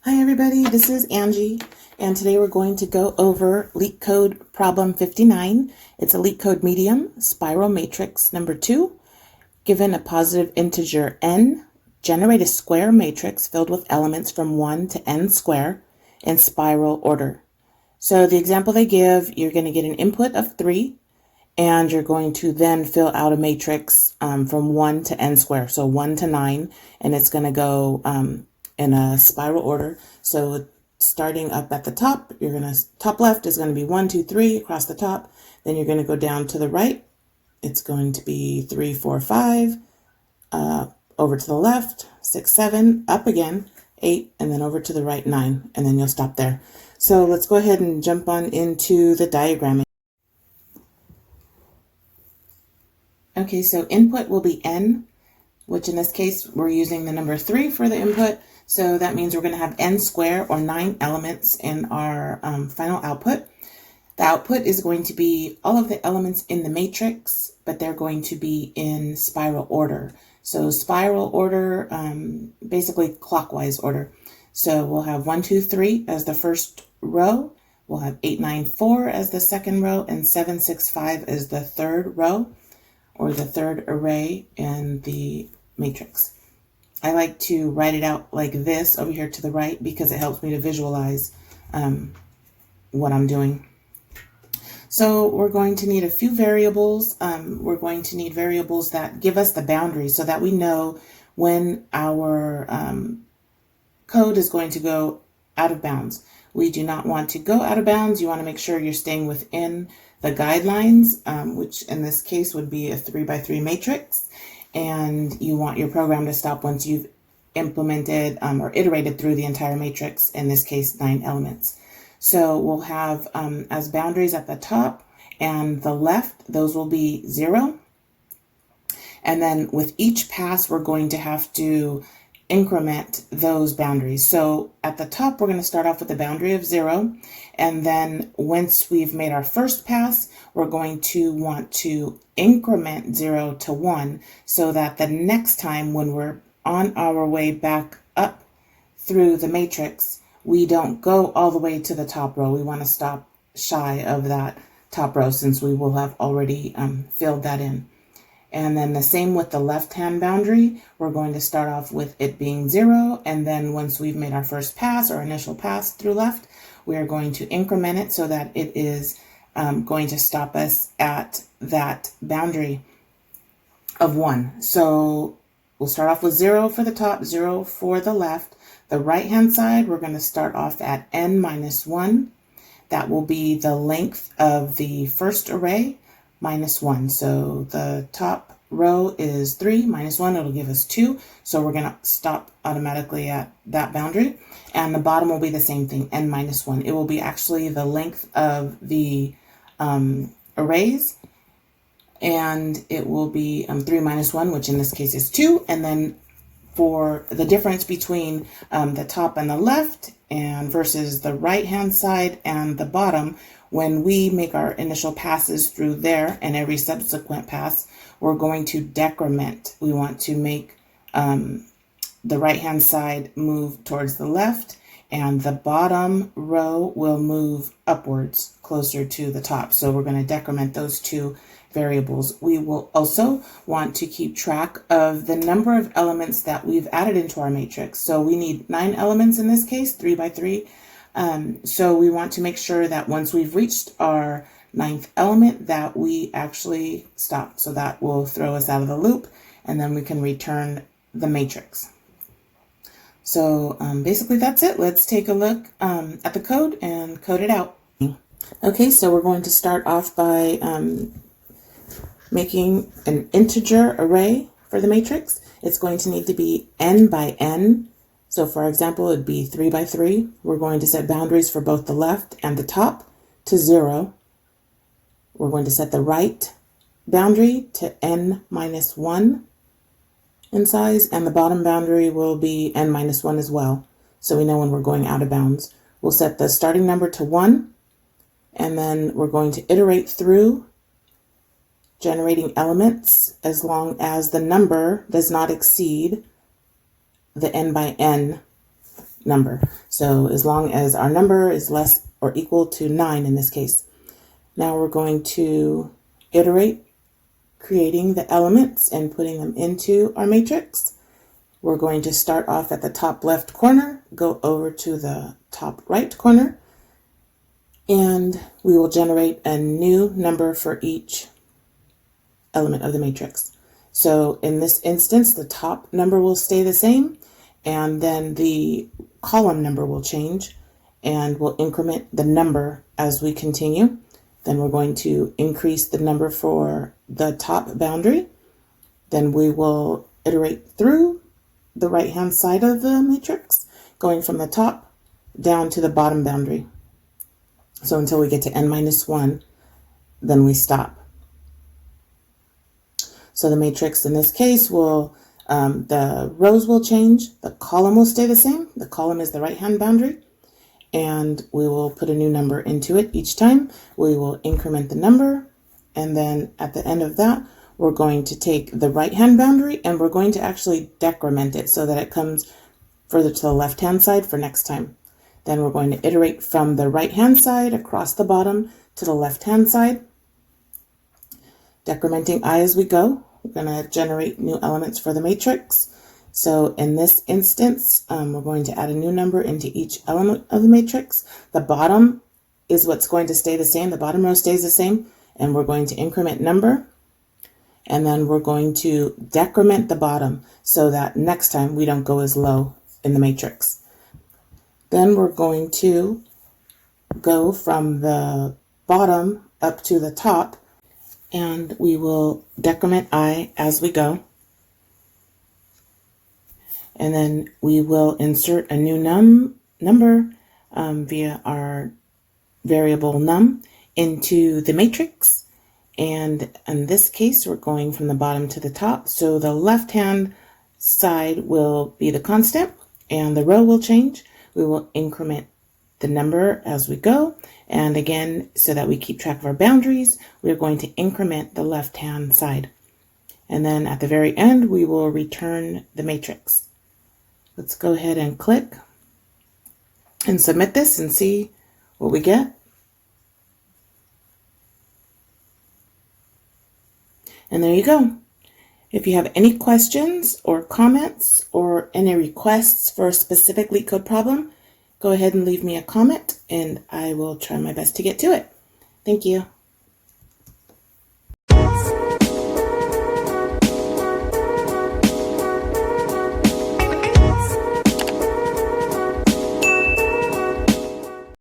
Hi everybody, this is Angie, and today we're going to go over Leetcode problem 59. It's a Leetcode medium, spiral matrix number 2. Given a positive integer n, generate a square matrix filled with elements from 1 to n square in spiral order. So the example they give, you're going to get an input of 3, and you're going to then fill out a matrix from 1 to n square, so 1 to 9, and it's going to go in a spiral order. So starting up at the top, top left is going to be 1, 2, 3 across the top. Then you're going to go down to the right. It's going to be 3, 4, 5, over to the left, 6, 7, up again, 8, and then over to the right, 9, and then you'll stop there. So let's go ahead and jump on into the diagramming. Okay, so input will be n, which in this case, we're using the number 3 for the input. So that means we're going to have n squared, or 9 elements in our final output. The output is going to be all of the elements in the matrix, but they're going to be in spiral order. So spiral order, basically clockwise order. So we'll have 1, 2, 3 as the first row. We'll have 8, 9, 4 as the second row, and 7, 6, 5 as the third row, or the third array in the matrix. I like to write it out like this over here to the right because it helps me to visualize what I'm doing. So we're going to need a few variables. We're going to need variables that give us the boundaries so that we know when our code is going to go out of bounds. We do not want to go out of bounds. You want to make sure you're staying within the guidelines, which in this case would be a 3 by 3 matrix. And you want your program to stop once you've implemented or iterated through the entire matrix, in this case 9 elements. So we'll have as boundaries at the top and the left, those will be 0. And then with each pass, we're going to have to increment those boundaries. So at the top, we're going to start off with a boundary of 0. And then once we've made our first pass, we're going to want to increment 0 to 1 so that the next time when we're on our way back up through the matrix, we don't go all the way to the top row. We want to stop shy of that top row since we will have already filled that in. And then the same with the left-hand boundary. We're going to start off with it being 0, and then once we've made our first pass or initial pass through left, we are going to increment it so that it is going to stop us at that boundary of 1. So we'll start off with 0 for the top, 0 for the left. The right-hand side, we're going to start off at n minus 1. That will be the length of the first array, minus 1. So the top row is 3 minus 1, it'll give us 2. So we're going to stop automatically at that boundary. And the bottom will be the same thing, n minus 1. It will be actually the length of the arrays, and it will be 3 minus 1, which in this case is 2. And then for the difference between the top and the left and versus the right-hand side and the bottom, when we make our initial passes through there and every subsequent pass, we're going to decrement. We want to make the right-hand side move towards the left, and the bottom row will move upwards closer to the top. So we're going to decrement those two variables. We will also want to keep track of the number of elements that we've added into our matrix. So we need 9 elements in this case, 3 by 3. So we want to make sure that once we've reached our 9th element that we actually stop. So that will throw us out of the loop, and then we can return the matrix. So basically that's it. Let's take a look at the code and code it out. Okay, so we're going to start off by making an integer array for the matrix. It's going to need to be n by n. So for example, it'd be 3 by 3. We're going to set boundaries for both the left and the top to 0. We're going to set the right boundary to n minus 1 in size, and the bottom boundary will be n minus 1 as well, so we know when we're going out of bounds. We'll set the starting number to 1, and then we're going to iterate through generating elements as long as the number does not exceed the n by n number. So as long as our number is less or equal to 9 in this case. Now we're going to iterate, creating the elements and putting them into our matrix. We're going to start off at the top left corner, go over to the top right corner, and we will generate a new number for each element of the matrix. So in this instance, the top number will stay the same, and then the column number will change, and we'll increment the number as we continue. Then we're going to increase the number for the top boundary. Then we will iterate through the right-hand side of the matrix, going from the top down to the bottom boundary. So until we get to n-1, then we stop. So the matrix in this case will, the rows will change, the column will stay the same. The column is the right-hand boundary, and we will put a new number into it each time. We will increment the number, and then at the end of that, we're going to take the right-hand boundary and we're going to actually decrement it so that it comes further to the left-hand side for next time. Then we're going to iterate from the right-hand side across the bottom to the left-hand side, decrementing I as we go. We're going to generate new elements for the matrix. So in this instance, we're going to add a new number into each element of the matrix. The bottom is what's going to stay the same. The bottom row stays the same, and we're going to increment number. And then we're going to decrement the bottom so that next time we don't go as low in the matrix. Then we're going to go from the bottom up to the top, and we will decrement I as we go. And then we will insert a new number via our variable num into the matrix. And in this case, we're going from the bottom to the top. So the left-hand side will be the constant and the row will change. We will increment the number as we go. And again, so that we keep track of our boundaries, we're going to increment the left-hand side. And then at the very end, we will return the matrix. Let's go ahead and click and submit this and see what we get. And there you go. If you have any questions or comments or any requests for a specific Leetcode problem, go ahead and leave me a comment and I will try my best to get to it. Thank you.